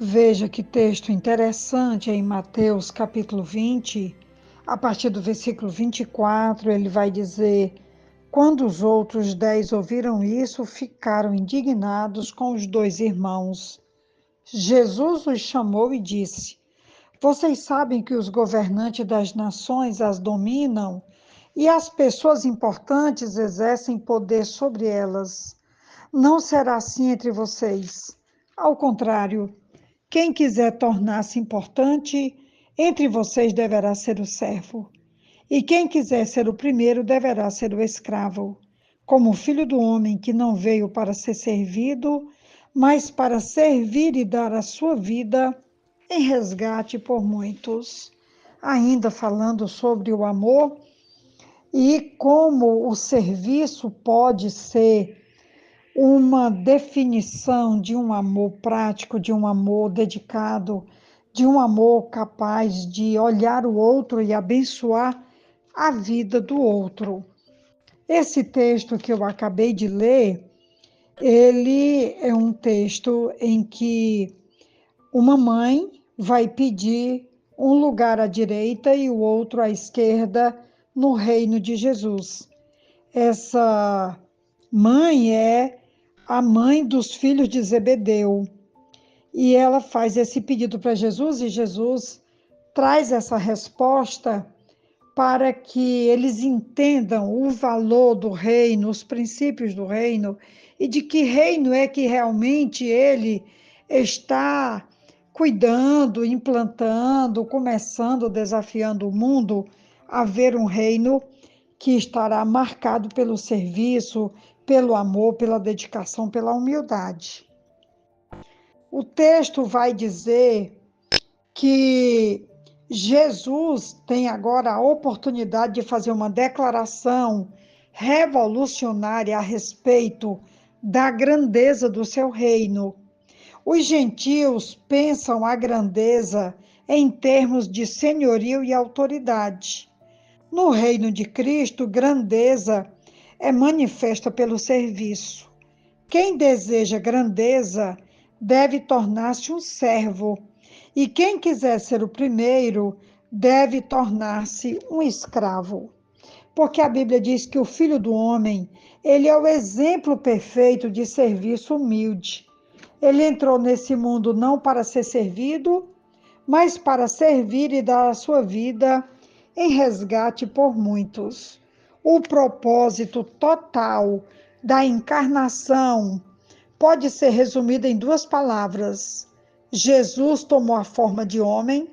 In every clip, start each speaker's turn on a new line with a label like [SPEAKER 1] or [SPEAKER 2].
[SPEAKER 1] Veja que texto interessante em Mateus capítulo 20, a partir do versículo 24, ele vai dizer: Quando os outros 10 ouviram isso, ficaram indignados com os dois irmãos. Jesus os chamou e disse: Vocês sabem que os governantes das nações as dominam e as pessoas importantes exercem poder sobre elas. Não será assim entre vocês. Ao contrário, quem quiser tornar-se importante entre vocês deverá ser o servo, e quem quiser ser o primeiro deverá ser o escravo, como o filho do homem que não veio para ser servido, mas para servir e dar a sua vida em resgate por muitos. Ainda falando sobre o amor e como o serviço pode ser uma definição de um amor prático, de um amor dedicado, de um amor capaz de olhar o outro e abençoar a vida do outro. Esse texto que eu acabei de ler, ele é um texto em que uma mãe vai pedir um lugar à direita e o outro à esquerda no reino de Jesus. Essa mãe é a mãe dos filhos de Zebedeu. E ela faz esse pedido para Jesus e Jesus traz essa resposta para que eles entendam o valor do reino, os princípios do reino e de que reino é que realmente ele está cuidando, implantando, começando, desafiando o mundo a ver um reino que estará marcado pelo serviço, pelo amor, pela dedicação, pela humildade. O texto vai dizer que Jesus tem agora a oportunidade de fazer uma declaração revolucionária a respeito da grandeza do seu reino. Os gentios pensam a grandeza em termos de senhorio e autoridade. No reino de Cristo, grandeza é manifesta pelo serviço. Quem deseja grandeza deve tornar-se um servo, e quem quiser ser o primeiro deve tornar-se um escravo. Porque a Bíblia diz que o Filho do Homem, ele é o exemplo perfeito de serviço humilde. Ele entrou nesse mundo não para ser servido, mas para servir e dar a sua vida em resgate por muitos. O propósito total da encarnação pode ser resumido em duas palavras: Jesus tomou a forma de homem,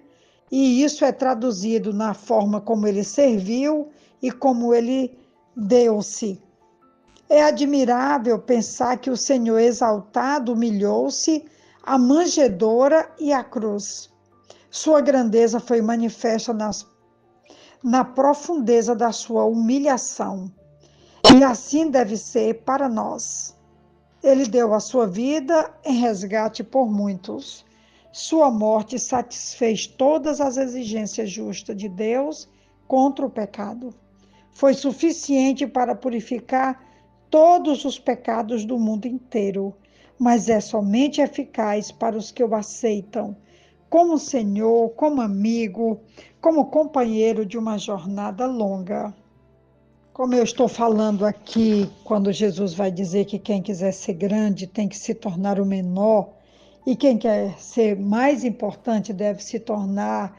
[SPEAKER 1] e isso é traduzido na forma como ele serviu e como ele deu-se. É admirável pensar que o Senhor exaltado humilhou-se à manjedoura e à cruz. Sua grandeza foi manifesta na profundeza da sua humilhação. E assim deve ser para nós. Ele deu a sua vida em resgate por muitos. Sua morte satisfez todas as exigências justas de Deus contra o pecado. Foi suficiente para purificar todos os pecados do mundo inteiro, mas é somente eficaz para os que o aceitam como Senhor, como amigo, como companheiro de uma jornada longa. Como eu estou falando aqui, quando Jesus vai dizer que quem quiser ser grande tem que se tornar o menor, e quem quer ser mais importante deve se tornar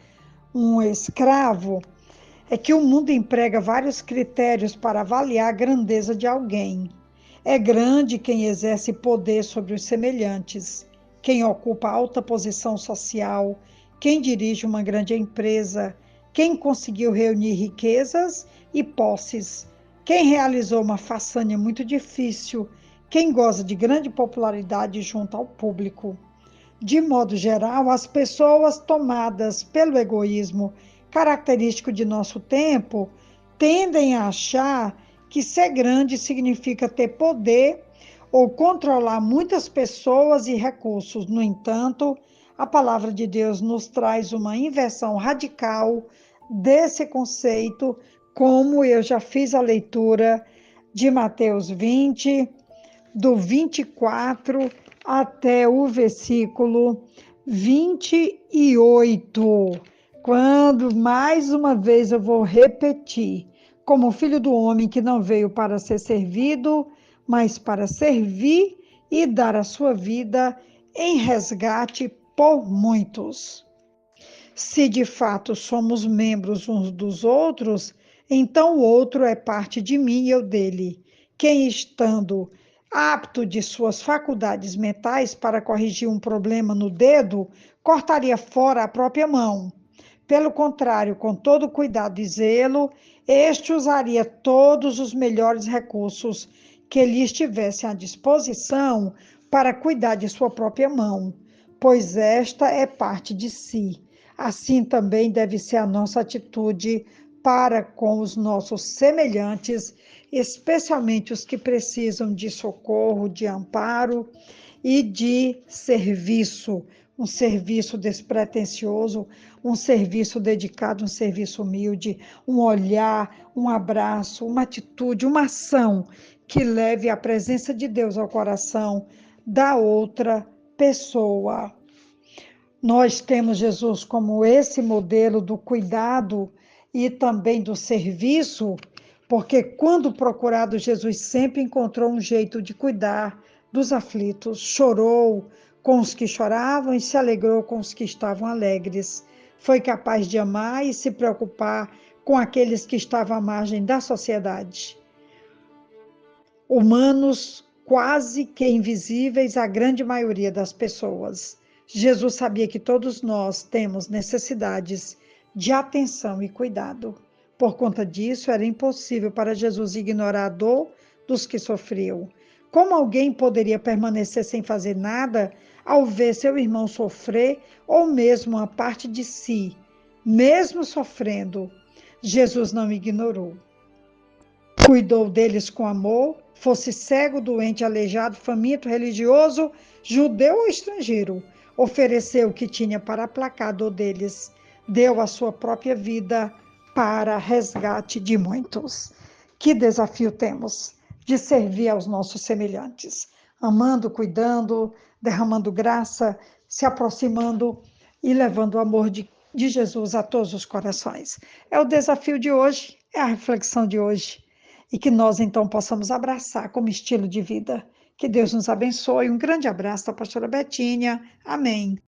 [SPEAKER 1] um escravo, é que o mundo emprega vários critérios para avaliar a grandeza de alguém. É grande quem exerce poder sobre os semelhantes, quem ocupa alta posição social, quem dirige uma grande empresa, quem conseguiu reunir riquezas e posses, quem realizou uma façanha muito difícil, quem goza de grande popularidade junto ao público. De modo geral, as pessoas tomadas pelo egoísmo característico de nosso tempo tendem a achar que ser grande significa ter poder ou controlar muitas pessoas e recursos. No entanto, a palavra de Deus nos traz uma inversão radical desse conceito, como eu já fiz a leitura de Mateus 20, do 24 até o versículo 28, quando mais uma vez eu vou repetir, como o filho do homem que não veio para ser servido, mas para servir e dar a sua vida em resgate por muitos. Se de fato somos membros uns dos outros, então o outro é parte de mim e eu dele. Quem estando apto de suas faculdades mentais para corrigir um problema no dedo, cortaria fora a própria mão. Pelo contrário, com todo cuidado e zelo, este usaria todos os melhores recursos que lhe estivessem à disposição para cuidar de sua própria mão, pois esta é parte de si. Assim também deve ser a nossa atitude para com os nossos semelhantes, especialmente os que precisam de socorro, de amparo e de serviço, um serviço despretensioso, um serviço dedicado, um serviço humilde, um olhar, um abraço, uma atitude, uma ação que leve a presença de Deus ao coração da outra pessoa. Nós temos Jesus como esse modelo do cuidado e também do serviço, porque quando procurado, Jesus sempre encontrou um jeito de cuidar dos aflitos, chorou com os que choravam e se alegrou com os que estavam alegres. Foi capaz de amar e se preocupar com aqueles que estavam à margem da sociedade. Humanos quase que invisíveis à grande maioria das pessoas. Jesus sabia que todos nós temos necessidades de atenção e cuidado. Por conta disso, era impossível para Jesus ignorar a dor dos que sofriam. Como alguém poderia permanecer sem fazer nada ao ver seu irmão sofrer ou mesmo uma parte de si, mesmo sofrendo? Jesus não ignorou. Cuidou deles com amor, fosse cego, doente, aleijado, faminto, religioso, judeu ou estrangeiro. Ofereceu o que tinha para aplacar a dor deles. Deu a sua própria vida para resgate de muitos. Que desafio temos de servir aos nossos semelhantes, amando, cuidando, derramando graça, se aproximando e levando o amor de Jesus a todos os corações. É o desafio de hoje, é a reflexão de hoje. E que nós, então, possamos abraçar como estilo de vida. Que Deus nos abençoe. Um grande abraço da pastora Betinha. Amém.